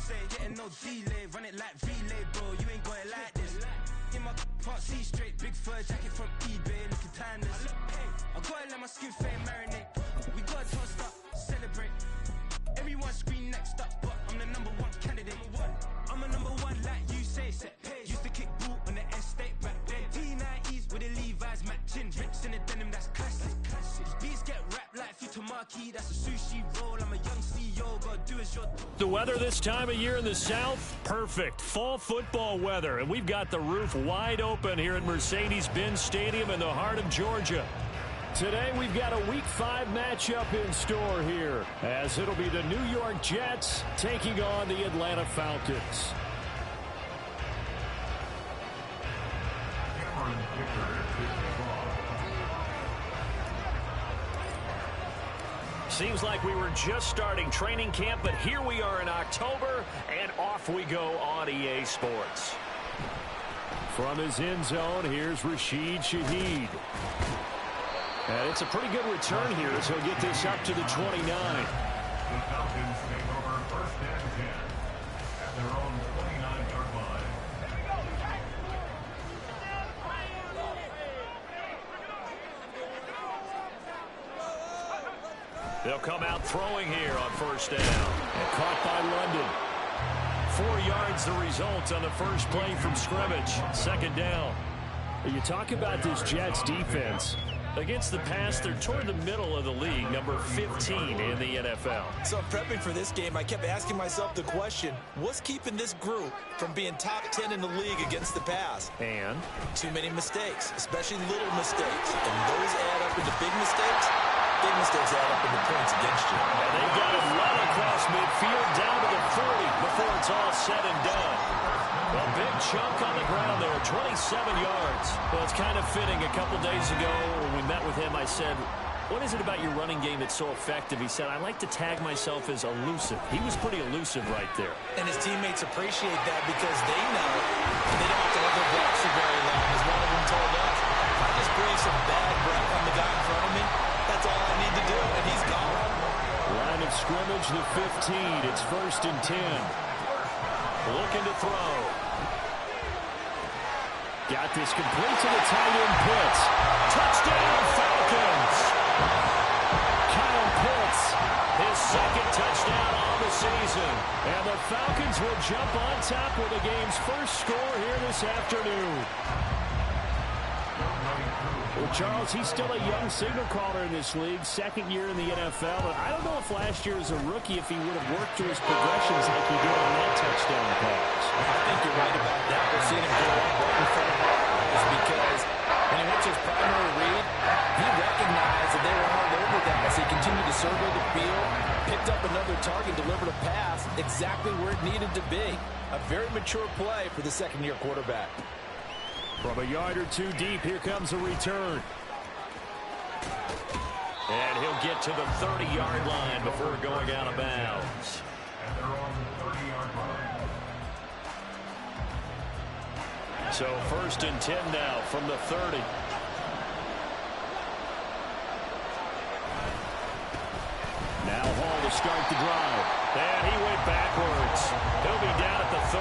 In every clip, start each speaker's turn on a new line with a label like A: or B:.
A: say, getting no delay, run it like relay, bro. You ain't got it like this. In my part C straight, big fur jacket from eBay, looking timeless. I gotta let my skin fade marinate. We gotta toast up, celebrate. Everyone scream next up, but I'm the #1 candidate. I'm a #1 like you say, set pace. Used to kick boot on the estate back then. T90s with the Levi's matching. Rips in the denim, that's classic. Beats get wrapped like Futamaki, that's a sushi roll. I'm a young CEO, gotta do as your...
B: The weather this time of year in the South, perfect. Fall football weather, and we've got the roof wide open here at Mercedes-Benz Stadium in the heart of Georgia. Today we've got a Week 5 matchup in store here, as it'll be the New York Jets taking on the Atlanta Falcons. Seems like we were just starting training camp, but here we are in October, and off we go on EA Sports. From his end zone, here's Rashid Shaheed. And it's a pretty good return here as he'll get this up to the 29.
C: The Falcons take over first and 10 at their own 29-yard line.
B: They'll come out throwing here on first down. And caught by London. 4 yards the result on the first play from scrimmage. Second down. You talk about this Jets defense. Against the pass, they're toward the middle of the league, number 15 in the NFL.
D: So prepping for this game, I kept asking myself the question, what's keeping this group from being top 10 in the league against the pass?
B: And?
D: Too many mistakes, especially little mistakes. And those add up into big mistakes. Big mistakes add up into points against you.
B: And they've got it run across midfield down to the 30 before it's all said and done. A big chunk on the ground there, 27 yards. Well, it's kind of fitting. A couple days ago when we met with him, I said, what is it about your running game that's so effective? He said, I like to tag myself as elusive. He was pretty elusive right there.
D: And his teammates appreciate that because they know they don't have to let their blocks for very long. As one of them told us, if I just breathe some bad breath on the guy in front of me, that's all I need to do, and he's gone.
B: Line of scrimmage, the 15. It's first and 10. Looking to throw. Got this complete to the tight end, Pitts. Touchdown, Falcons! Kyle Pitts, his second touchdown on the season. And the Falcons will jump on top with the game's first score here this afternoon. Well, Charles, he's still a young signal caller in this league, second year in the NFL. But I don't know if last year as a rookie, if he would have worked through his progressions like he did on that touchdown pass.
D: I think you're right about that. We're seeing him go up right in front of us because when he went to his primary read, he recognized that they were all over that as he continued to survey the field, picked up another target, delivered a pass exactly where it needed to be. A very mature play for the second-year quarterback.
B: From a yard or two deep, here comes a return. And he'll get to the 30-yard line before going out of bounds.
C: And they're on the 30-yard line.
B: So first and 10 now from the 30. Now Hall to start the drive. And he went backwards. He'll be down at the 30.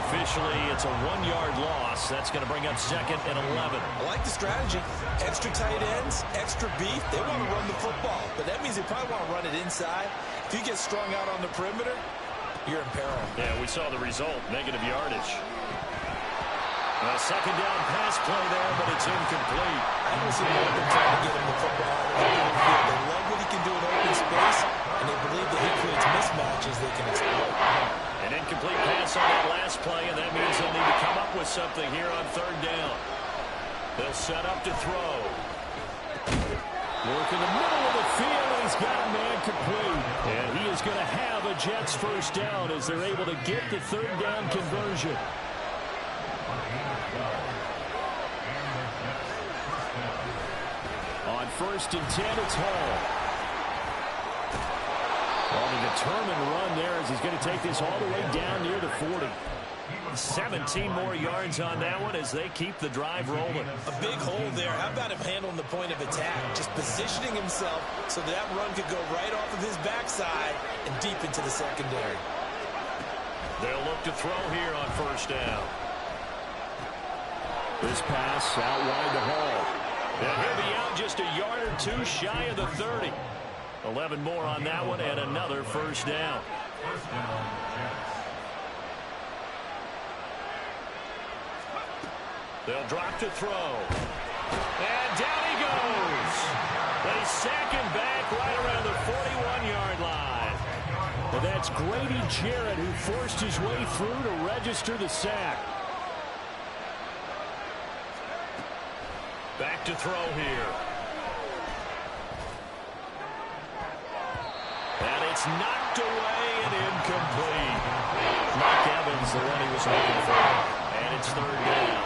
B: Officially, it's a 1-yard loss. That's going to bring up second and 11.
D: I like the strategy. Extra tight ends, extra beef. They want to run the football, but that means they probably want to run it inside. If you get strung out on the perimeter, you're in peril.
B: Yeah, we saw the result, negative yardage. A second down pass play there, but it's incomplete.
D: I don't see them trying to get him the football. They love what he can do in open space, and they believe that he creates mismatches they can exploit.
B: An incomplete pass on that last play, and that means they'll need to come up with something here on third down. They'll set up to throw. Work in the middle of the field, and he's got a man complete. And he is going to have a Jets first down as they're able to get the third down conversion. On first and 10, it's Hall. On a determined run there as he's going to take this all the way down near the 40. 17 more yards on that one as they keep the drive rolling.
D: A big hole there. How about him handling the point of attack? Just positioning himself so that run could go right off of his backside and deep into the secondary.
B: They'll look to throw here on first down. This pass out wide to Hall. And he'll be out just a yard or two shy of the 30. 11 more on that one and another first down.
C: First down, Jets.
B: They'll drop to throw. And down he goes. They sack him back right around the 41-yard line. And that's Grady Jarrett who forced his way through to register the sack. Back to throw here. And it's knocked away and incomplete. Mike Evans, the one he was looking for. And it's third down.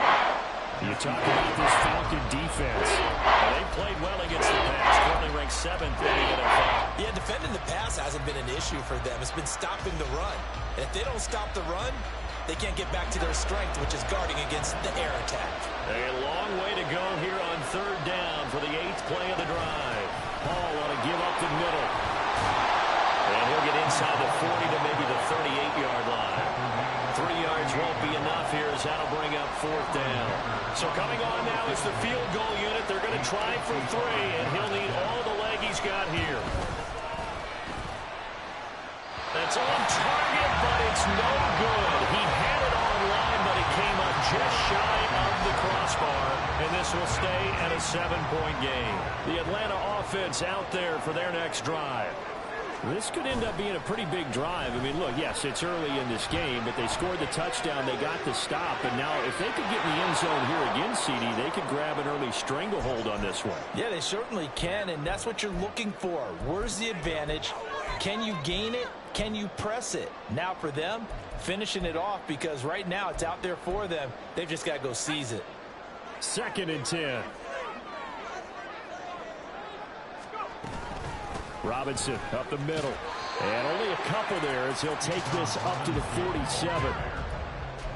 B: You talk about this Falcon defense. They played well against the pass. Currently ranked 7th in the NFL.
D: Yeah, defending the pass hasn't been an issue for them. It's been stopping the run. And if they don't stop the run, they can't get back to their strength, which is guarding against the air attack.
B: A long way to go here on third down for the 8th play of the drive. Hall want to give up the middle. And he'll get inside the 40 to maybe the 38-yard line. 3 yards won't be enough here as that'll bring up fourth down. So coming on now is the field goal unit. They're going to try for 3, and he'll need all the leg he's got here. That's on target, but it's no good. He had it on line, but it came up just shy of the crossbar, and this will stay at a 7-point game. The Atlanta offense out there for their next drive. This could end up being a pretty big drive. I mean, look, yes, it's early in this game, but they scored the touchdown. They got the stop, and now if they could get in the end zone here again, CD, they could grab an early stranglehold on this one.
D: Yeah, they certainly can, and that's what you're looking for. Where's the advantage? Can you gain it? Can you press it? Now for them, finishing it off, because right now it's out there for them. They've just got to go seize it.
B: 2nd and 10. Robinson up the middle. And only a couple there as he'll take this up to the 47.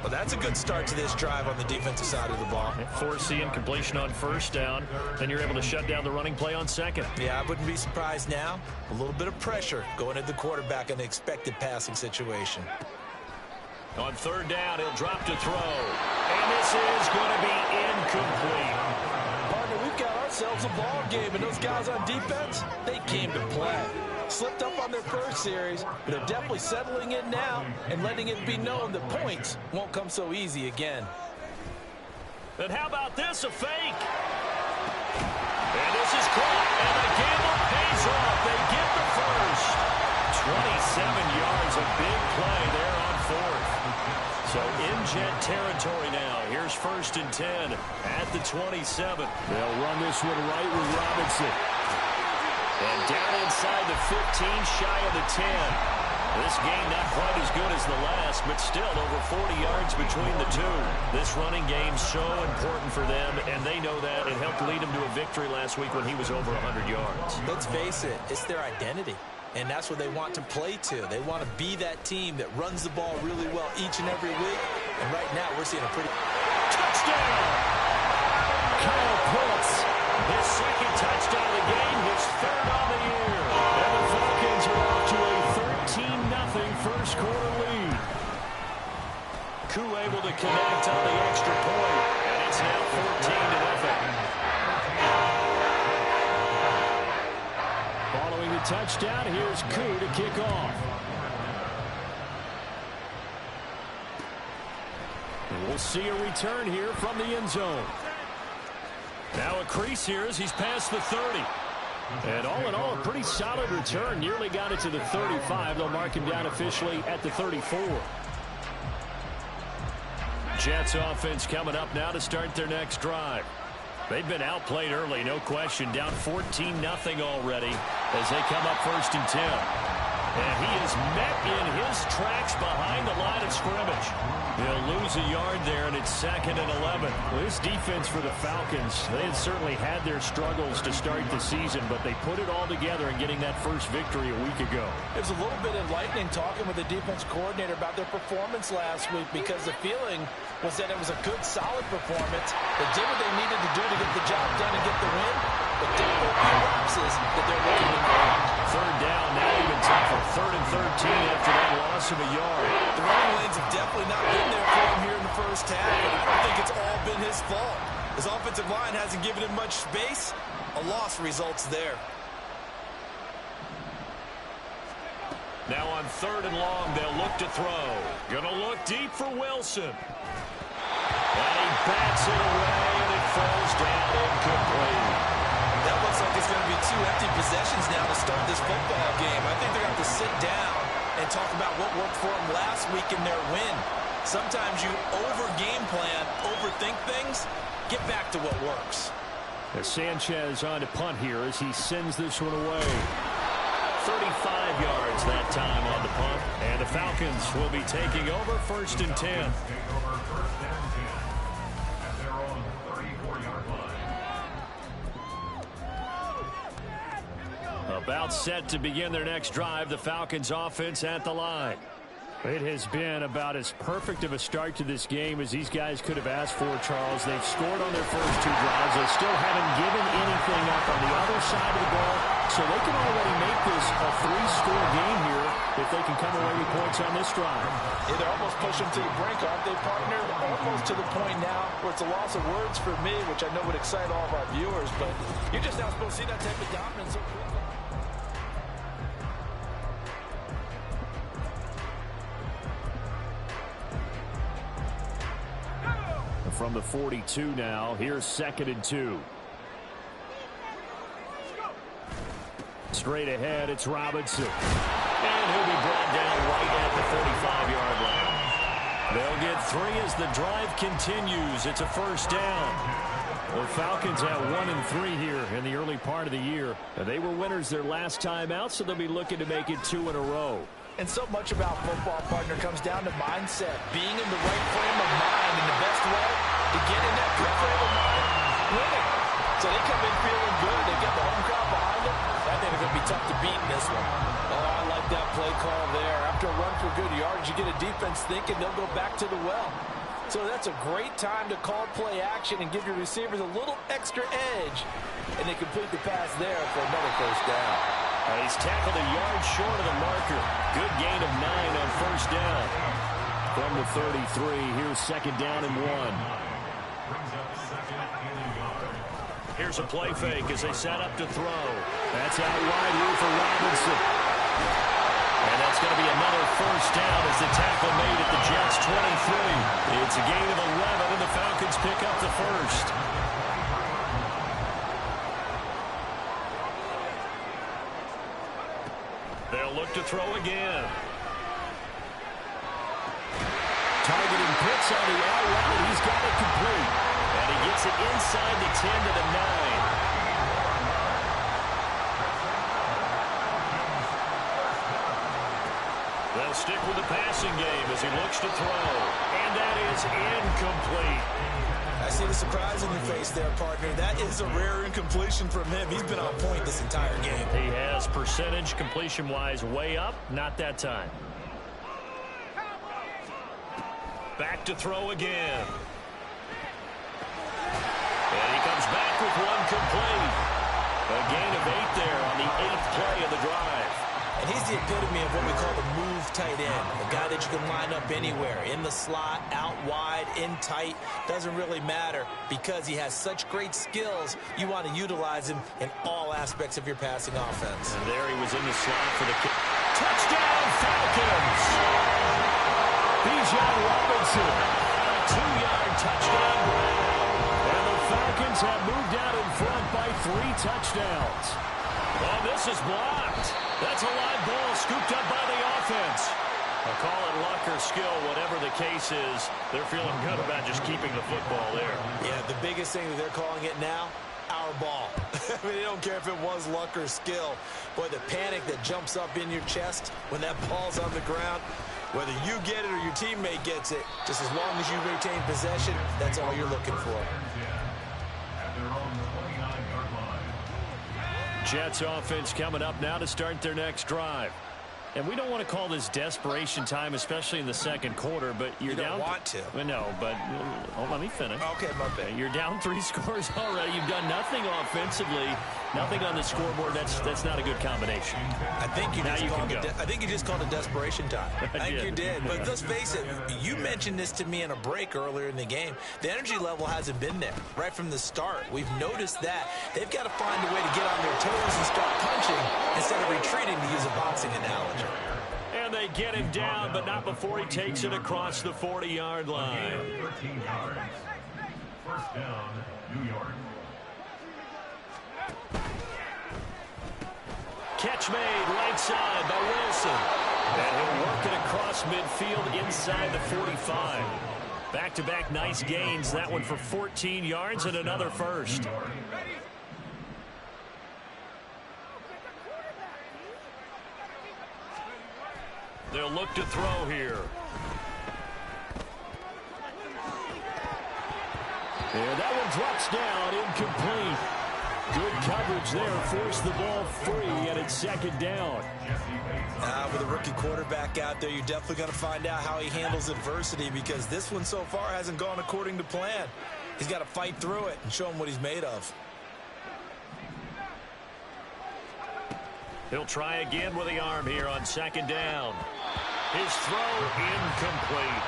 D: Well, that's a good start to this drive on the defensive side of the ball.
B: Forcing completion on first down. Then you're able to shut down the running play on second.
D: Yeah, I wouldn't be surprised now. A little bit of pressure going at the quarterback in the expected passing situation.
B: On third down, he'll drop to throw. And this is going to be incomplete.
D: Partner, we've got ourselves a ball game, and those guys on defense, they came to play. Slipped up on their first series, but they're definitely settling in now and letting it be known that points won't come so easy again.
B: And how about this, a fake? And this is caught, and the gamble pays off. They get the first. 27 yards, a big play there on fourth. So in Jet territory now. Here's 1st and 10 at the 27. They'll run this one right with Robinson. And down inside the 15, shy of the 10. This game not quite as good as the last, but still over 40 yards between the two. This running game so important for them, and they know that. It helped lead them to a victory last week when he was over 100 yards.
D: Let's face it, it's their identity. And that's what they want to play to. They want to be that team that runs the ball really well each and every week. And right now, we're seeing a pretty...
B: Touchdown! Kyle Pitts, his 2nd touchdown of the game, his 3rd on the year. And the Falcons are off to a 13-0 first quarter lead. Koo able to connect on the extra point. And it's now 14-0. Following the touchdown, here's Koo to kick off. And we'll see a return here from the end zone. Now a crease here as he's past the 30. And all in all, a pretty solid return. Nearly got it to the 35. They'll mark him down officially at the 34. Jets offense coming up now to start their next drive. They've been outplayed early, no question. Down 14-0 already as they come up 1st and 10. And he is met in his tracks behind the line of scrimmage. They'll lose a yard there, and it's 2nd and 11. Well, this defense for the Falcons, they had certainly had their struggles to start the season, but they put it all together in getting that first victory a week ago.
D: It was a little bit enlightening talking with the defense coordinator about their performance last week, because the feeling was that it was a good, solid performance. They did what they needed to do to get the job done and get the win, but but there will be lapses that they're looking to correct.
B: Third down, now even tougher. 3rd and 13 after that loss of a yard.
D: The running lanes have definitely not been there for him here in the first half. I think it's all been his fault. His offensive line hasn't given him much space. A loss results there.
B: Now on 3rd and long, they'll look to throw. Gonna look deep for Wilson. And he bats it away, and it falls down incomplete.
D: That looks like it's going to be 2 empty possessions now to start this football game. I think they're going to have to sit down and talk about what worked for them last week in their win. Sometimes you over-game plan, overthink things. Get back to what works.
B: As Sanchez on to punt here as he sends this one away. 35 yards that time on the punt. And the Falcons will be taking over 1st and 10.
C: Take over 1st and 10 at their own 34-yard line.
B: About set to begin their next drive. The Falcons offense at the line. It has been about as perfect of a start to this game as these guys could have asked for, Charles. They've scored on their first 2 drives. They still haven't given anything up on the other side of the ball, so they can already make this a 3-score game here if they can come away with points on this drive.
D: Yeah, they're almost pushing to the brink, aren't they, partner? Almost to the point now where it's a loss of words for me, which I know would excite all of our viewers, but you're just not supposed to see that type of dominance so quickly.
B: From the 42 now, here's 2nd and 2. Straight ahead, it's Robinson. And he'll be brought down right at the 45-yard line. They'll get 3 as the drive continues. It's a 1st down. The Falcons have 1 and 3 here in the early part of the year. They were winners their last time out, so they'll be looking to make it 2 in a row.
D: And so much about football, partner, comes down to mindset. Being in the right frame of mind, and the best way to get in that good frame of mind, winning. So they come in feeling good. They get the home crowd behind them. I think they're going to be tough to beat in this one. Oh, I like that play call there. After a run for good yards, you get a defense thinking they'll go back to the well. So that's a great time to call play action and give your receivers a little extra edge. And they complete the pass there for another 1st down.
B: He's tackled a yard short of the marker. Good gain of 9 on 1st down. From the 33, here's 2nd down and 1. Here's a play fake as they set up to throw. That's out wide here for Robinson. And that's going to be another 1st down as the tackle made at the Jets' 23. It's a gain of 11, and the Falcons pick up the 1st. They'll look to throw again. Targeting Pitts on the out route. He's got it complete. And he gets it inside the 10 to the 9. They'll stick with the passing game as he looks to throw. And that is incomplete.
D: I see the surprise in your face there, partner. That is a rare incompletion from him. He's been on point this entire game.
B: He has percentage completion-wise way up. Not that time. Back to throw again. And he comes back with one complete. A gain of 8 there on the 8th play of the drive.
D: And he's the epitome of what we call the move tight end. A guy that you can line up anywhere. In the slot, out wide, in tight. Doesn't really matter because he has such great skills. You want to utilize him in all aspects of your passing offense.
B: And there he was in the slot for the kick. Touchdown, Falcons! Bijan Robinson. A 2-yard touchdown grab. And the Falcons have moved out in front by 3 touchdowns. Oh, this is blocked. That's a live ball scooped up by the offense. I'll call it luck or skill, whatever the case is. They're feeling good about just keeping the football there.
D: Yeah, the biggest thing that they're calling it now, our ball. I mean, they don't care if it was luck or skill. Boy, the panic that jumps up in your chest when that ball's on the ground, whether you get it or your teammate gets it, just as long as you retain possession, that's all you're looking for.
B: Jets offense coming up now to start their next drive. And we don't want to call this desperation time, especially in the second quarter, but you're down.
D: You don't want to.
B: No, but let me finish.
D: Okay, my bad.
B: You're down 3 scores already. You've done nothing offensively, nothing on the scoreboard. That's not a good combination.
D: I think you just called it desperation time. I think you did. But let's face it, you mentioned this to me in a break earlier in the game. The energy level hasn't been there right from the start. We've noticed that. They've got to find a way to get on their toes and start punching instead of retreating, to use a boxing analogy.
B: And they get him down, but not before he takes it across the 40-yard line.
C: 13 yards. First down, New York.
B: Catch made right side by Wilson. And he'll work it across midfield inside the 45. Back-to-back nice gains. That one for 14 yards and another first. They'll look to throw here. And that one drops down, incomplete. Good coverage there, forced the ball free, and it's second down.
D: With a rookie quarterback out there, you're definitely going to find out how he handles adversity, because this one so far hasn't gone according to plan. He's got to fight through it and show him what he's made of.
B: He'll try again with the arm here on second down. His throw incomplete.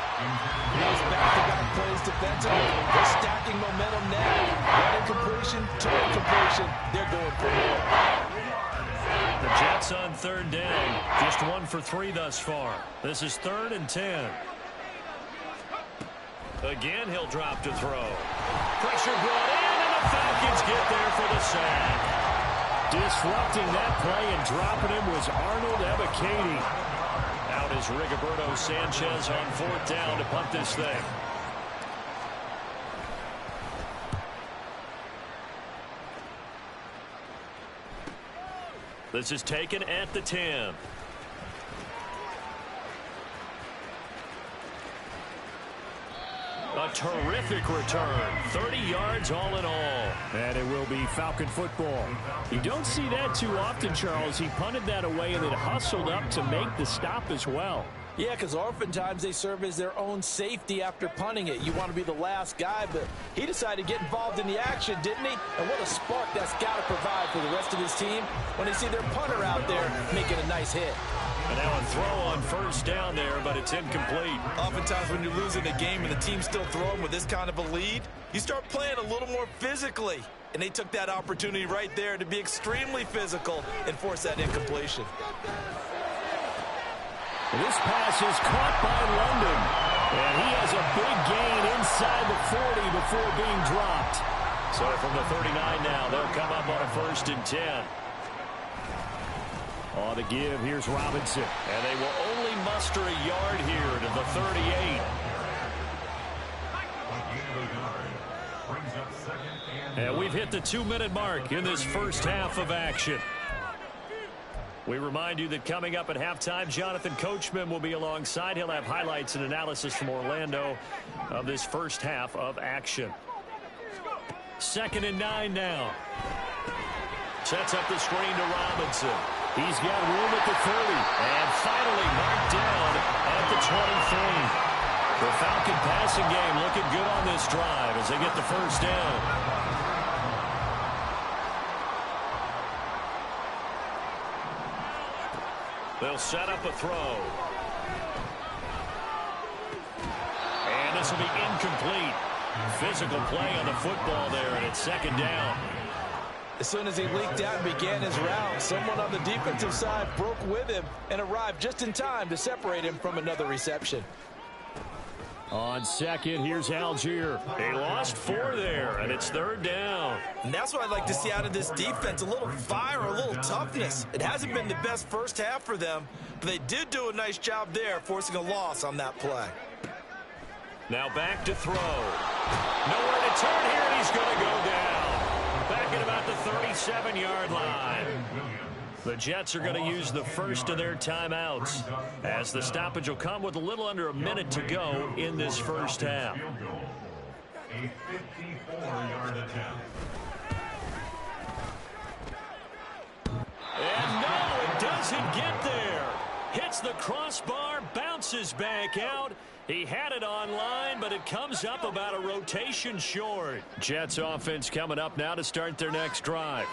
D: Those back-to-back plays defensively. They're stacking momentum now. One incompletion, 2 incompletion. They're going for more.
B: The Jets on third down. Just 1 for 3 thus far. This is 3rd and 10. Again, he'll drop to throw. Pressure brought in, and the Falcons get there for the sack. Disrupting that play and dropping him was Arnold Ebiketie. Out is Rigoberto Sanchez on 4th down to punt this thing. This is taken at the 10. A terrific return. 30 yards all in all. And it will be Falcon football. You don't see that too often, Charles. He punted that away and then hustled up to make the stop as well.
D: Yeah, because oftentimes they serve as their own safety after punting it. You want to be the last guy, but he decided to get involved in the action, didn't he? And what a spark that's got to provide for the rest of his team when they see their punter out there making a nice hit.
B: And now a throw on 1st down there, but it's incomplete.
D: Oftentimes when you're losing a game and the team's still throwing with this kind of a lead, you start playing a little more physically. And they took that opportunity right there to be extremely physical and force that incompletion.
B: This pass is caught by London. And he has a big gain inside the 40 before being dropped. So from the 39 now, they'll come up on a 1st and 10. On the give, here's Robinson. And they will only muster a yard here to the 38. And we've hit the 2-minute mark in this first half of action. We remind you that coming up at halftime, Jonathan Coachman will be alongside. He'll have highlights and analysis from Orlando of this first half of action. 2nd and 9 now. Sets up the screen to Robinson. He's got room at the 30. And finally marked down at the 23. The Falcon passing game looking good on this drive as they get the 1st down. They'll set up a throw. And this will be incomplete. Physical play on the football there, and it's 2nd down.
D: As soon as he leaked out and began his route, someone on the defensive side broke with him and arrived just in time to separate him from another reception.
B: On 2nd, here's Algier. They lost 4 there, and it's 3rd down.
D: And that's what I'd like to see out of this defense, a little fire, a little toughness. It hasn't been the best first half for them, but they did do a nice job there, forcing a loss on that play.
B: Now back to throw. Nowhere to turn here, and he's going to go down. Back at about the 37-yard line. The Jets are going to use the first of their timeouts as the stoppage will come with a little under a minute to go in this first half.
C: A 54-yard attempt.
B: And no, it doesn't get there. Hits the crossbar, bounces back out. He had it online, but it comes up about a rotation short. Jets offense coming up now to start their next drive.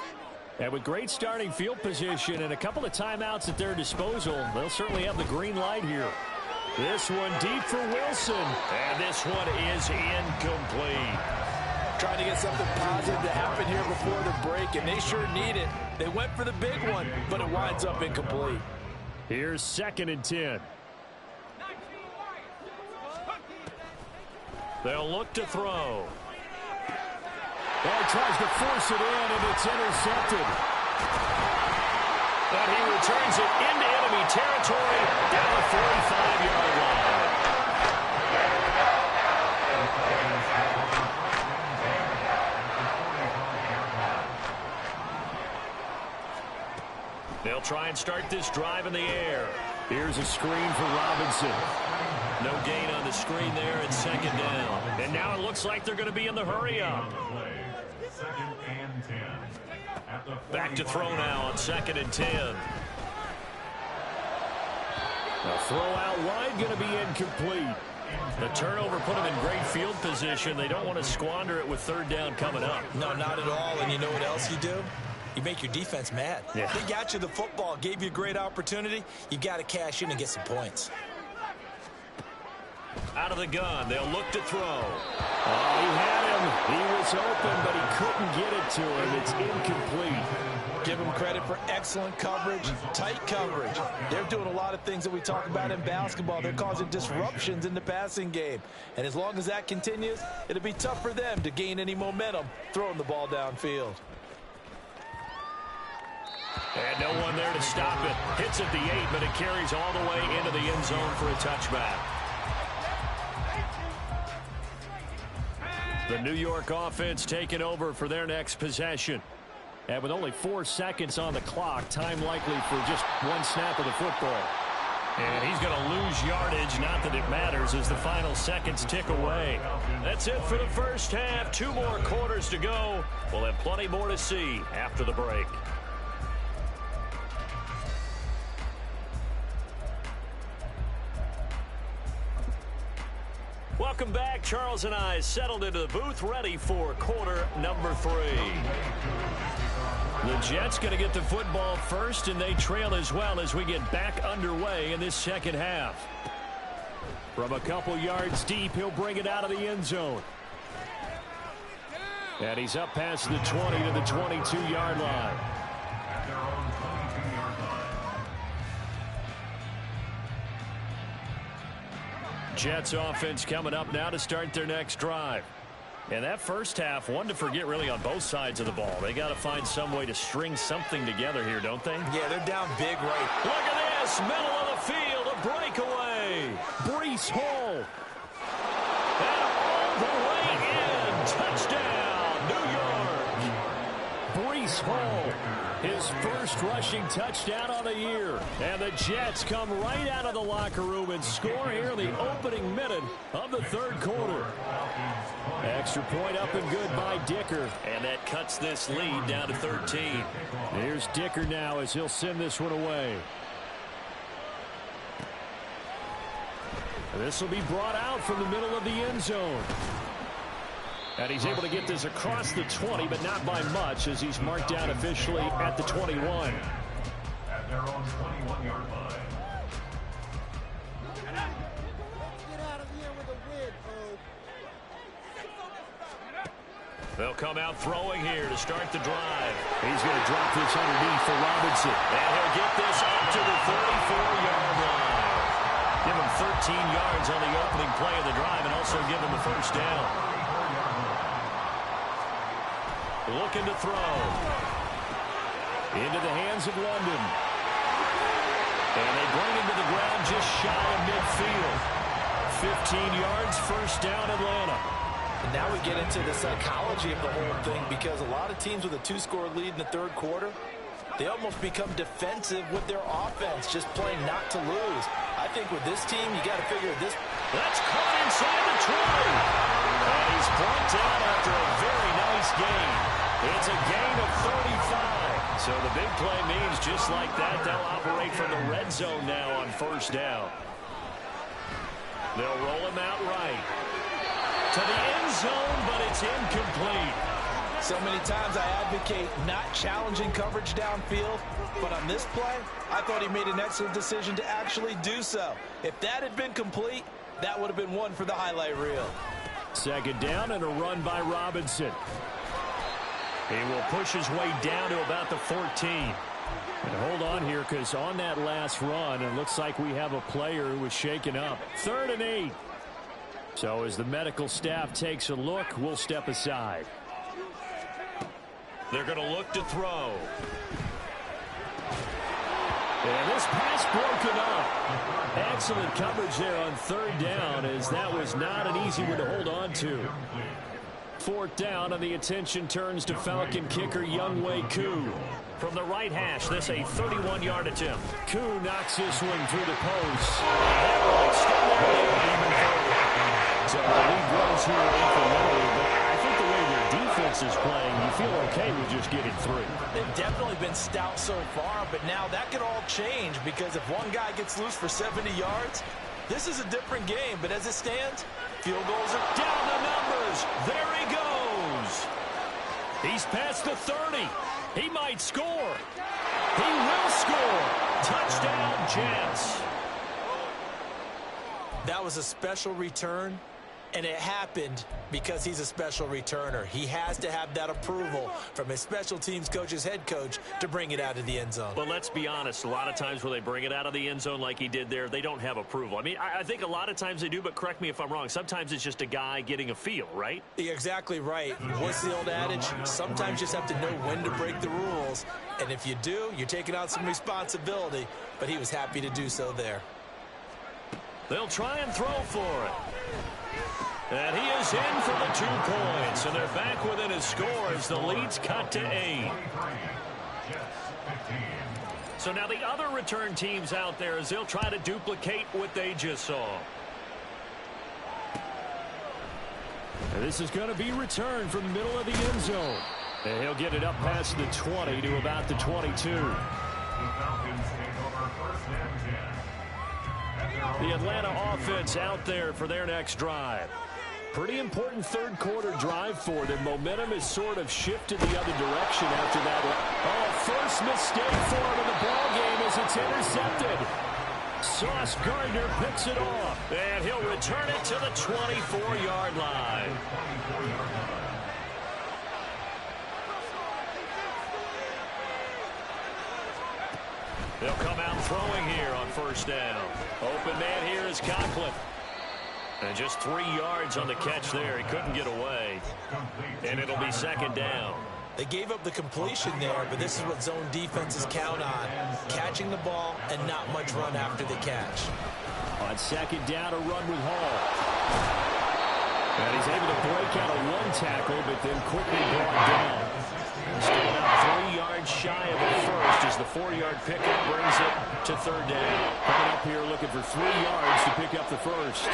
B: And with great starting field position and a couple of timeouts at their disposal, they'll certainly have the green light here. This one deep for Wilson. And this one is incomplete.
D: Trying to get something positive to happen here before the break, and they sure need it. They went for the big one, but it winds up incomplete.
B: Here's 2nd and 10. They'll look to throw. Well, he tries to force it in, and it's intercepted. And he returns it into enemy territory down the 45-yard line. They'll try and start this drive in the air. Here's a screen for Robinson. No gain on the screen there at 2nd down. And now it looks like they're going to be in the hurry-up.
C: 2nd and 10.
B: Back to throw now on 2nd and 10. A throw out wide going to be incomplete. The turnover put them in great field position. They don't want to squander it with 3rd down coming up.
D: No, not at all. And you know what else you do? You make your defense mad.
B: Yeah.
D: They got you the football, gave you a great opportunity. You got to cash in and get some points.
B: Out of the gun, they'll look to throw. Oh, he had him. He was open, but he couldn't get it to him. It's incomplete.
D: Give them credit for excellent coverage, tight coverage. They're doing a lot of things that we talk about in basketball. They're causing disruptions in the passing game. And as long as that continues, it'll be tough for them to gain any momentum throwing the ball downfield.
B: And no one there to stop it. Hits at the 8, but it carries all the way into the end zone for a touchback. The New York offense taking over for their next possession. And with only 4 seconds on the clock, time likely for just one snap of the football. And he's going to lose yardage, not that it matters, as the final seconds tick away. That's it for the first half. 2 more quarters to go. We'll have plenty more to see after the break. Welcome back. Charles and I settled into the booth, ready for quarter number 3. The Jets going to get the football first, and they trail as well as we get back underway in this second half. From a couple yards deep, he'll bring it out of the end zone. And he's up past the 20 to the 22-yard line.
C: At their own 22-yard line.
B: Jets offense coming up now to start their next drive. And that first half, one to forget really on both sides of the ball. They got to find some way to string something together here, don't they?
D: Yeah, they're down big right.
B: Look at this, middle of the field, a breakaway. Breece Hall. And all the way in, touchdown, New York. Breece Hall, his first rushing touchdown on the year. And the Jets come right out of the locker room and score here in the opening minute of the third quarter. Extra point up and good by Dicker. And that cuts this lead down to 13. Here's Dicker now as he'll send this one away. This will be brought out from the middle of the end zone. And he's able to get this across the 20, but not by much, as he's marked down officially at the 21.
C: At their own 21-yard line.
B: They'll come out throwing here to start the drive. He's going to drop this underneath for Robinson. And he'll get this up to the 34-yard line. Give him 13 yards on the opening play of the drive and also give him the first down. Looking to throw. Into the hands of London. And they bring him to the ground just shy of midfield. 15 yards, first down Atlanta.
D: And now we get into the psychology of the whole thing, because a lot of teams with a 2-score lead in the third quarter, they almost become defensive with their offense, just playing not to lose. I think with this team, you got to figure this.
B: That's caught inside the 20. And he's brought down after a very nice gain. It's a gain of 35. So the big play means just like that, they'll operate from the red zone now on first down. They'll roll him out right to the end zone, but it's incomplete.
D: So many times I advocate not challenging coverage downfield, but on this play, I thought he made an excellent decision to actually do so. If that had been complete, that would have been one for the highlight reel.
B: Second down and a run by Robinson. He will push his way down to about the 14. And hold on here, because on that last run, it looks like we have a player who was shaken up. 3rd and 8. So as the medical staff takes a look, we'll step aside. They're going to look to throw. And this pass broken up. Excellent coverage there on 3rd down, as that was not an easy one to hold on to. 4th down, and the attention turns to Falcon kicker Younghoe Koo. From the right hash, this a 31-yard attempt. Koo knocks this one through the post. So the lead grows here incrementally, but I think the way their defense is playing, you feel okay with just getting 3.
D: They've definitely been stout so far, but now that could all change, because if one guy gets loose for 70 yards, this is a different game. But as it stands, field goals are
B: down the numbers. There he goes. He's past the 30. He might score. He will score. Touchdown, Jets.
D: That was a special return, and it happened because he's a special returner. He has to have that approval from his special teams coach's head coach to bring it out of the end zone.
B: But let's be honest, a lot of times when they bring it out of the end zone like he did there, they don't have approval. I mean, I think a lot of times they do, but correct me if I'm wrong. Sometimes it's just a guy getting a feel, right?
D: You're exactly right. What's the old adage? Sometimes you just have to know when to break the rules. And if you do, you're taking on some responsibility. But he was happy to do so there.
B: They'll try and throw for it. And he is in for the 2 points. And they're back within a score as the lead's cut to 8. So now the other return teams out there, as they'll try to duplicate what they just saw. And this is going to be returned from the middle of the end zone. And he'll get it up past the 20 to about the 22. The Atlanta offense out there for their next drive. Pretty important 3rd quarter drive for them. Momentum has sort of shifted the other direction after that. Oh, first mistake for him in the ballgame as it's intercepted. Sauce Gardner picks it off, and he'll return it to the 24-yard line. They'll come out throwing here on first down. Open man here is Conklin. And just 3 yards on the catch there. He couldn't get away. And it'll be 2nd down.
D: They gave up the completion there, but this is what zone defenses count on. Catching the ball and not much run after the catch.
B: On 2nd down, a run with Hall. And he's able to break out a 1 tackle, but then quickly brought down. Still about 3 yards shy of the first as the 4-yard pickup brings it to 3rd down. Coming up here looking for 3 yards to pick up the first.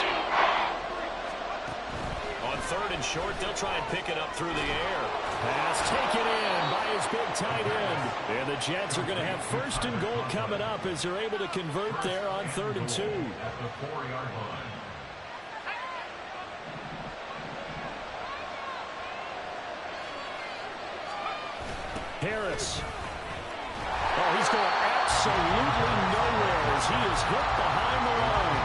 B: On 3rd and short, they'll try and pick it up through the air. Pass taken in by his big tight end. And the Jets are going to have 1st and goal coming up as they're able to convert there on 3rd and 2. Harris. Oh, he's going absolutely nowhere as he is hit behind the line.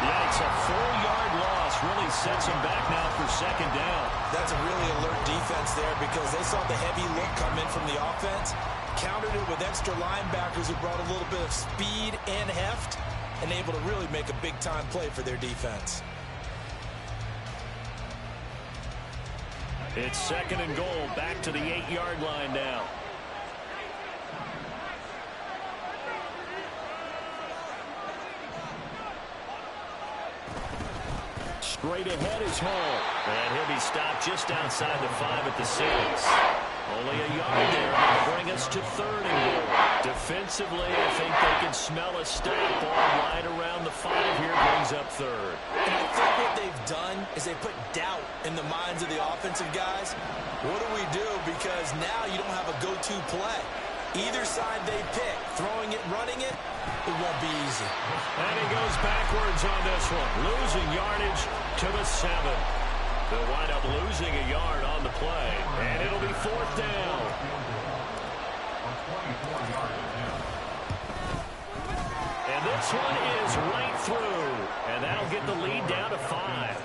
B: Yeah, it's a 4-yard loss. Really sets him back now for 2nd down.
D: That's a really alert defense there because they saw the heavy look come in from the offense, countered it with extra linebackers who brought a little bit of speed and heft, and able to really make a big-time play for their defense.
B: It's 2nd and goal, back to the 8-yard line now. Straight ahead is Hall. And he'll be stopped just outside the 5 at the 6. Only a yard there to bring us to 3rd and goal. Defensively, I think they can smell a stop. Ball right around the 5 here, brings up 3rd.
D: And I think what they've done is they put doubt in the minds of the offensive guys. What do we do? Because now you don't have a go-to play. Either side they pick, throwing it, running it, it won't be easy.
B: And he goes backwards on this one, losing yardage to the 7. They'll wind up losing a yard on the play, and it'll be 4th down. And this one is right through, and that'll get the lead down to 5.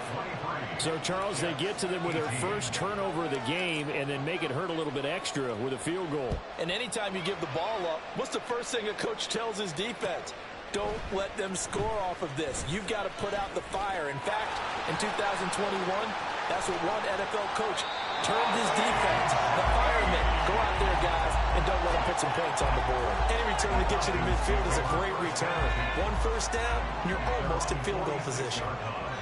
B: So, Charles, they get to them with their first turnover of the game and then make it hurt a little bit extra with a field goal.
D: And anytime you give the ball up, what's the first thing a coach tells his defense? Don't let them score off of this. You've got to put out the fire. In fact, in 2021, that's what one NFL coach termed his defense. The firemen. Go out there, guys, and don't let them put some points on the board. Any return that gets you to midfield is a great return. One first down, and you're almost in field goal position.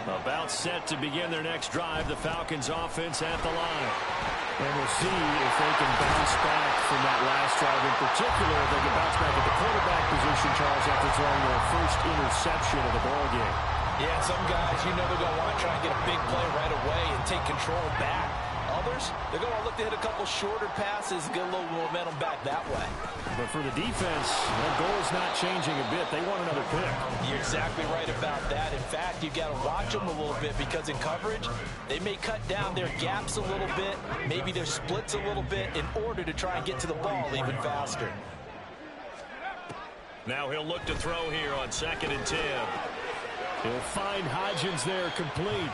B: About set to begin their next drive, the Falcons offense at the line. And we'll see if they can bounce back from that last drive. In particular, if they can bounce back at the quarterback position, Charles, after throwing their first interception of the ballgame.
D: Yeah, some guys, you know they're going to want to try and get a big play right away and take control back. Others, they're going to look to hit a couple shorter passes and get a little momentum back that way.
B: But for the defense, their goal is not changing a bit. They want another pick.
D: You're exactly right about that. In fact, you've got to watch them a little bit because in coverage, they may cut down their gaps a little bit, maybe their splits a little bit in order to try and get to the ball even faster.
B: Now he'll look to throw here on 2nd and 10. He'll find Hodgins there complete.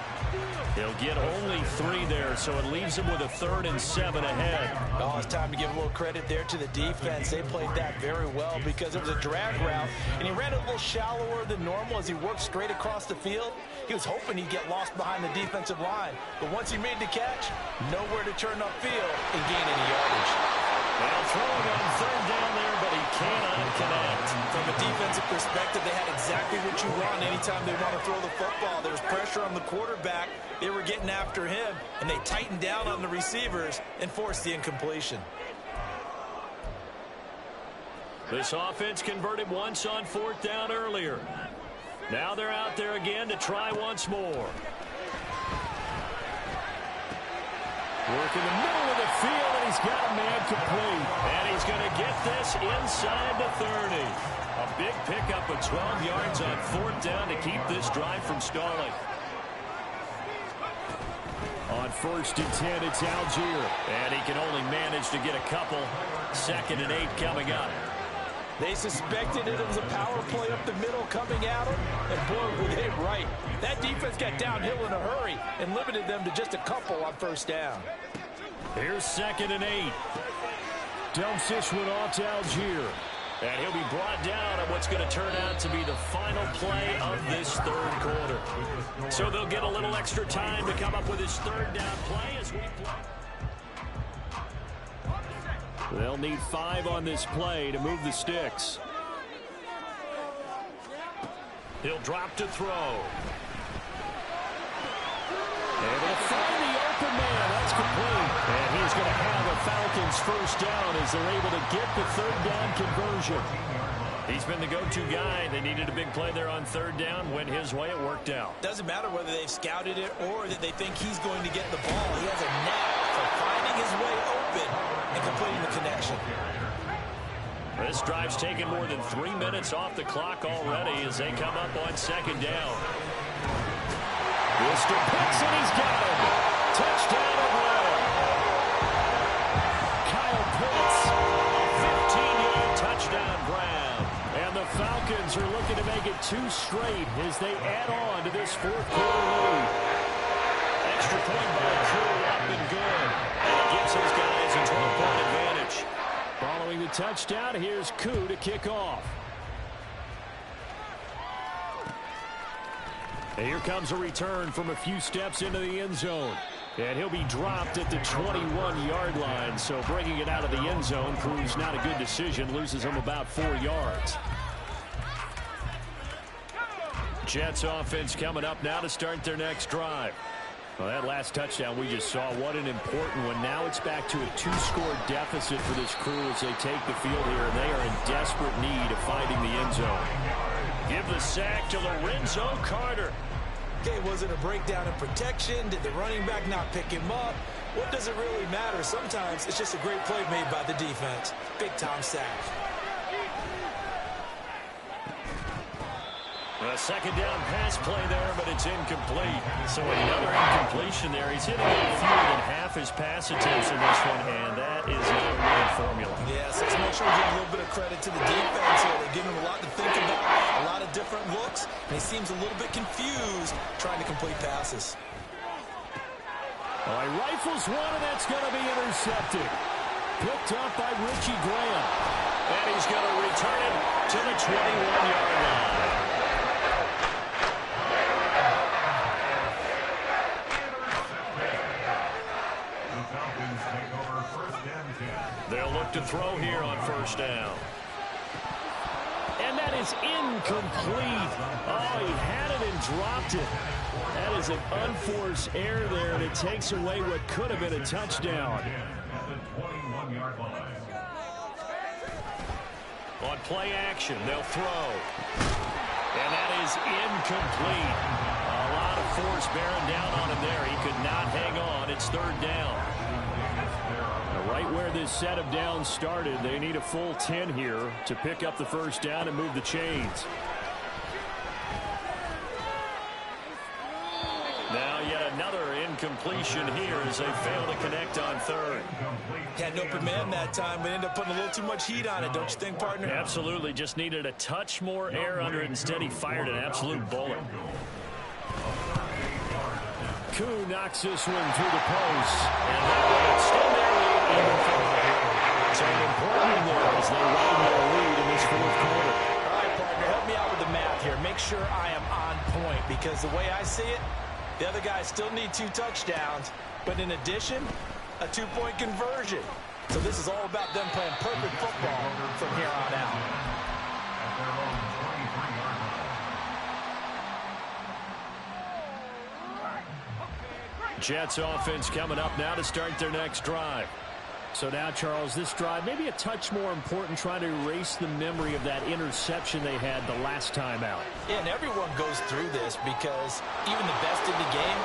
B: He'll get only 3 there, so it leaves him with a 3rd and 7 ahead.
D: Oh, it's time to give a little credit there to the defense. They played that very well because it was a drag route, and he ran a little shallower than normal as he worked straight across the field. He was hoping he'd get lost behind the defensive line, but once he made the catch, nowhere to turn upfield and gain any yardage.
B: Well, throwing on 3rd down there, but he cannot connect.
D: From a defensive perspective, they had exactly what you want anytime they want to throw the football. There was pressure on the quarterback. They were getting after him, and they tightened down on the receivers and forced the incompletion.
B: This offense converted once on 4th down earlier. Now they're out there again to try once more. Work in the middle of the field, and he's got a man complete. And he's going to get this inside the 30. A big pickup of 12 yards on 4th down to keep this drive from stalling. On 1st and 10, it's Algier. And he can only manage to get a couple. 2nd and 8 coming up.
D: They suspected it was a power play up the middle coming at them, and boy, were they right. That defense got downhill in a hurry and limited them to just a couple on 1st down.
B: Here's 2nd and 8. Dumps this one off to Algier. And he'll be brought down on what's going to turn out to be the final play of this 3rd quarter. So they'll get a little extra time to come up with his 3rd down play as we play. They'll need 5 on this play to move the sticks. He'll drop to throw. Able to find the open man. That's complete. And he's going to have a Falcons 1st down as they're able to get the 3rd down conversion. He's been the go-to guy. They needed a big play there on 3rd down. Went his way. It worked out.
D: Doesn't matter whether they've scouted it or that they think he's going to get the ball. He has a knack for finding his way open and completing the connection.
B: This drive's taken more than 3 minutes off the clock already as they come up on 2nd down. Mr. Pitts, and he's got him. Touchdown Atlanta. Kyle Pitts, a 15-yard touchdown grab. And the Falcons are looking to make it 2 straight as they add on to this 4th quarter lead. Extra point by Crew up and good. And it gives his guys a 12-point advantage. Following the touchdown, here's Koo to kick off. And here comes a return from a few steps into the end zone. And he'll be dropped at the 21-yard line. So bringing it out of the end zone proves not a good decision. Loses him about 4 yards. Jets offense coming up now to start their next drive. Well, that last touchdown we just saw, what an important one. Now it's back to a 2-score deficit for this Crew as they take the field here, and they are in desperate need of finding the end zone. Give the sack to Lorenzo Carter.
D: Okay, was it a breakdown in protection? Did the running back not pick him up? what does it really matter? Sometimes it's just a great play made by the defense. Big-time sack.
B: A second down pass play there, but it's incomplete. So another incompletion there. He's hitting fewer than half his pass attempts in this one, and that is not a winning formula.
D: Yes, let's make sure we give a little bit of credit to the defense here. They're giving him a lot to think about, a lot of different looks, and he seems a little bit confused trying to complete passes.
B: Oh, he rifles one, and that's going to be intercepted. Picked up by Richie Graham. And he's going to return it to the 21-yard line. They'll look to throw here on first down. And that is incomplete. Oh, he had it and dropped it. That is an unforced error there, and it takes away what could have been a touchdown. On play action, they'll throw. And that is incomplete. A lot of force bearing down on him there. He could not hang on. It's third down. Right where this set of downs started, they need a full 10 here to pick up the first down and move the chains. Now yet another incompletion here as they fail to connect on third.
D: Had an open man that time, but ended up putting a little too much heat on it, don't you think, partner?
B: Absolutely. Just needed a touch more air under it. Instead, he fired an absolute bullet. Koo knocks this one through the post. And that will extend their lead even further. So important there as they widen their lead in this fourth quarter.
D: All right, partner, help me out with the math here. Make sure I am on point, because the way I see it, the other guys still need 2 touchdowns, but in addition, a 2-point conversion. So this is all about them playing perfect football from here on out.
B: Jets offense coming up now to start their next drive. So now, Charles, this drive maybe a touch more important, trying to erase the memory of that interception they had the last time out.
D: Yeah, and everyone goes through this, because even the best in the game,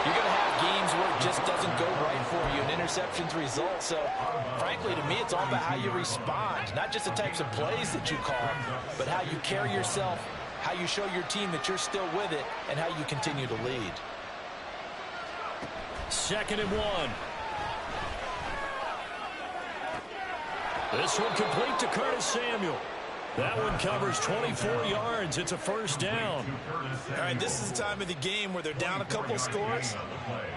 D: you're going to have games where it just doesn't go right for you, and interceptions result. So, frankly, to me, it's all about how you respond, not just the types of plays that you call, but how you carry yourself, how you show your team that you're still with it, and how you continue to lead.
B: 2nd and 1. This one complete to Curtis Samuel. That one covers 24 yards. It's a first down.
D: All right, this is the time of the game where they're down a couple scores,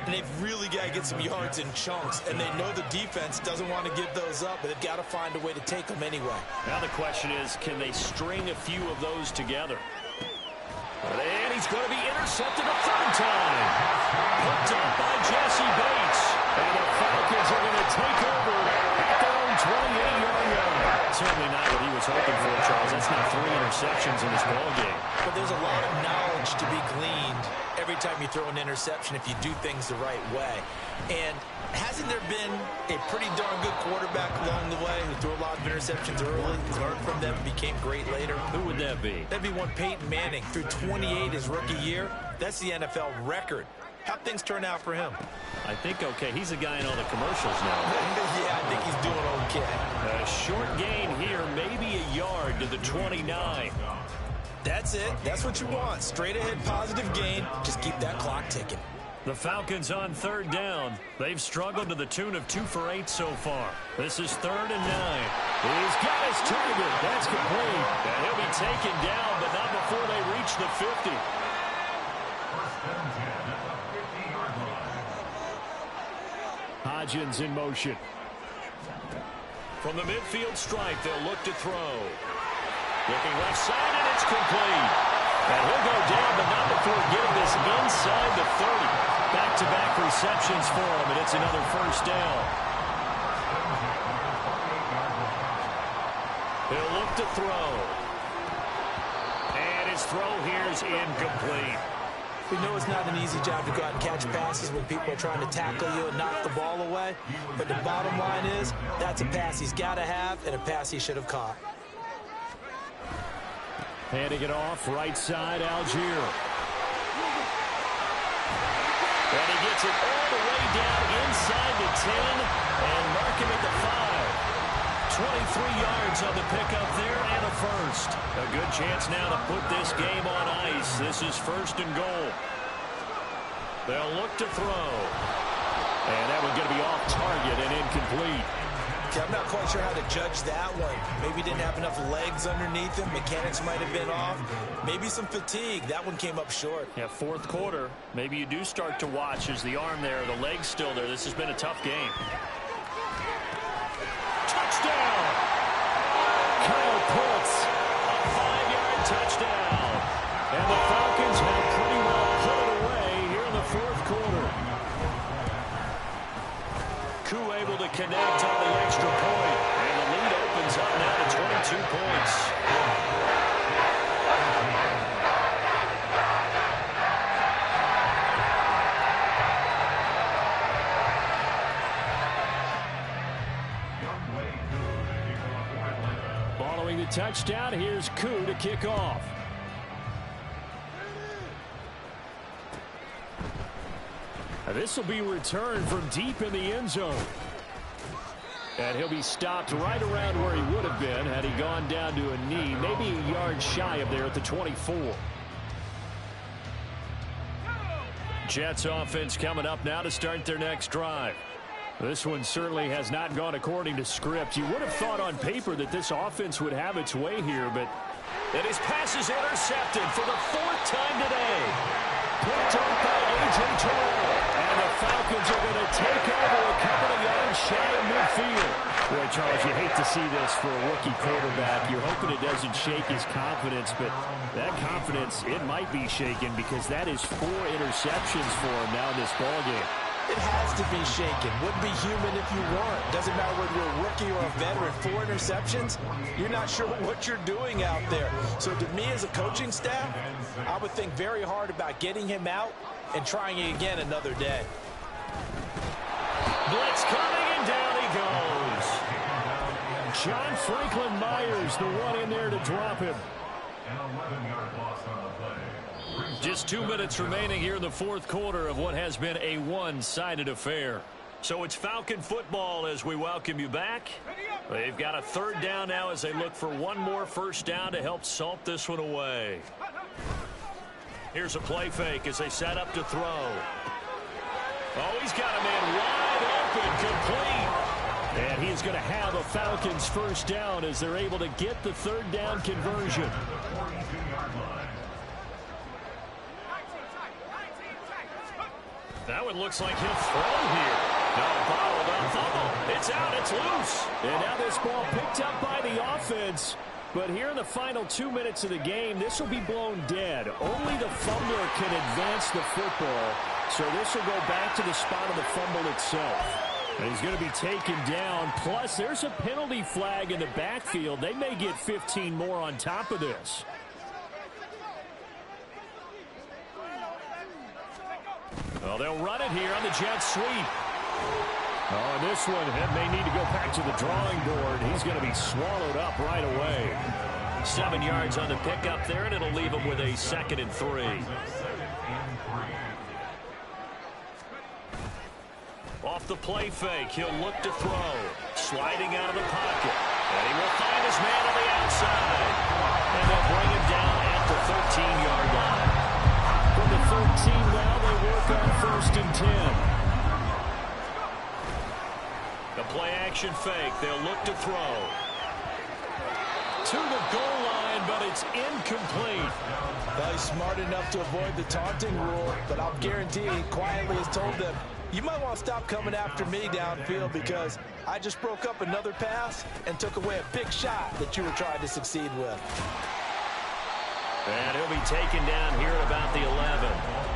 D: and they've really got to get some yards in chunks, and they know the defense doesn't want to give those up, but they've got to find a way to take them anyway.
B: Now the question is, can they string a few of those together? And he's going to be intercepted a third time. Picked up by Jesse Bates. And the Falcons are going to take over at their own 28-yard line. Certainly not what he was hoping for, Charles. That's not 3 interceptions in this ballgame.
D: But there's a lot of knowledge to be gleaned every time you throw an interception if you do things the right way. And hasn't there been a pretty darn good quarterback along the way who threw a lot of interceptions early, learned from them, became great later?
B: Who would that be?
D: That'd be one Peyton Manning. Threw 28 his rookie year. That's the NFL record. How'd things turn out for him?
B: I think okay. He's a guy in all the commercials now.
D: Yeah, I think he's doing okay.
B: A short gain here, maybe a yard to the 29.
D: That's it. That's what you want. Straight ahead positive gain. Just keep that clock ticking.
B: The Falcons on third down. They've struggled to the tune of 2 for 8 so far. This is 3rd and 9. He's got his target. That's complete. And he'll be taken down, but not before they reach the 50. Hodgins in motion. From the midfield stripe, they'll look to throw. Looking left side, and it's complete. And he'll go down, but not before getting this inside the 30. Back-to-back receptions for him, and it's another first down. He'll look to throw. And his throw here is incomplete.
D: We know it's not an easy job to go out and catch passes when people are trying to tackle you and knock the ball away. But the bottom line is, that's a pass he's got to have and a pass he should have caught. Handing it off, right side, Algier.
B: And he gets it all the way down inside the 10 and mark him at the 5. 23 yards on the pickup there and a first. A good chance now to put this game on ice. This is 1st and goal. They'll look to throw. And that one's going to be off target and incomplete.
D: I'm not quite sure how to judge that one. Maybe he didn't have enough legs underneath him. Mechanics might have been off. Maybe some fatigue. That one came up short.
B: Yeah, 4th quarter. Maybe you do start to watch as the arm there, the leg's still there. This has been a tough game. Touchdown! Kyle Pitts, a 5-yard touchdown. And the Falcons have pretty well put it away here in the 4th quarter. Koo able to connect on the extra point. And the lead opens up now to 22 points. Following the touchdown, here's Koo to kick off. This will be returned from deep in the end zone. And he'll be stopped right around where he would have been had he gone down to a knee, maybe a yard shy of there at the 24. Jets offense coming up now to start their next drive. This one certainly has not gone according to script. You would have thought on paper that this offense would have its way here, but and his pass is intercepted for the 4th time today. Picked up by A.J. Terrell. And the Falcons are going to take over a couple of yards shy of midfield. Boy, Charles, you hate to see this for a rookie quarterback. You're hoping it doesn't shake his confidence, but that confidence, it might be shaken because that is 4 interceptions for him now in this ballgame.
D: It has to be shaken. Wouldn't be human if you weren't. Doesn't matter whether you're a rookie or a veteran. 4 interceptions, you're not sure what you're doing out there. So to me as a coaching staff, I would think very hard about getting him out and trying it again another day.
B: Blitz coming, and down he goes. John Franklin Myers, the one in there to drop him.
C: An 11-yard loss on the play.
B: Just 2 minutes remaining here in the 4th quarter of what has been a one-sided affair. So it's Falcon football as we welcome you back. They've got a 3rd down now as they look for one more 1st down to help salt this one away. Here's a play fake as they set up to throw. Oh, he's got a man wide open, complete. And he's going to have a Falcons 1st down as they're able to get the 3rd down conversion. That one looks like he'll throw here. No, bottled up. Fumble. It's out. It's loose. And now this ball picked up by the offense. But here in the final 2 minutes of the game, this will be blown dead. Only the fumbler can advance the football. So this will go back to the spot of the fumble itself. And he's going to be taken down. Plus, there's a penalty flag in the backfield. They may get 15 more on top of this. Well, they'll run it here on the jet sweep. Oh, and this one may need to go back to the drawing board. He's going to be swallowed up right away. 7 yards on the pickup there, and it'll leave him with a 2nd and 3. Off the play fake, he'll look to throw. Sliding out of the pocket. And he will find his man on the outside. And they'll bring him down at the 13-yard line. From the 13 now, they work on 1st and 10. The play-action fake. They'll look to throw. To the goal line, but it's incomplete.
D: Well, he's smart enough to avoid the taunting rule, but I'll guarantee he quietly has told them, you might want to stop coming after me downfield because I just broke up another pass and took away a big shot that you were trying to succeed with.
B: And he'll be taken down here at about the 11.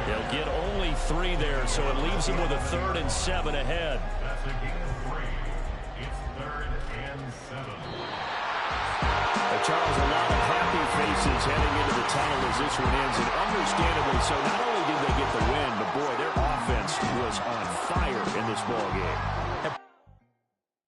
B: They'll get only 3 there, so it leaves him with a 3rd and 7 ahead.
C: That's a gain of 3. It's 3rd and 7.
B: Charles, a lot of happy faces heading into the tunnel as this one ends, and understandably so. Not only did they get the win, but boy, their offense was on fire in this ball game.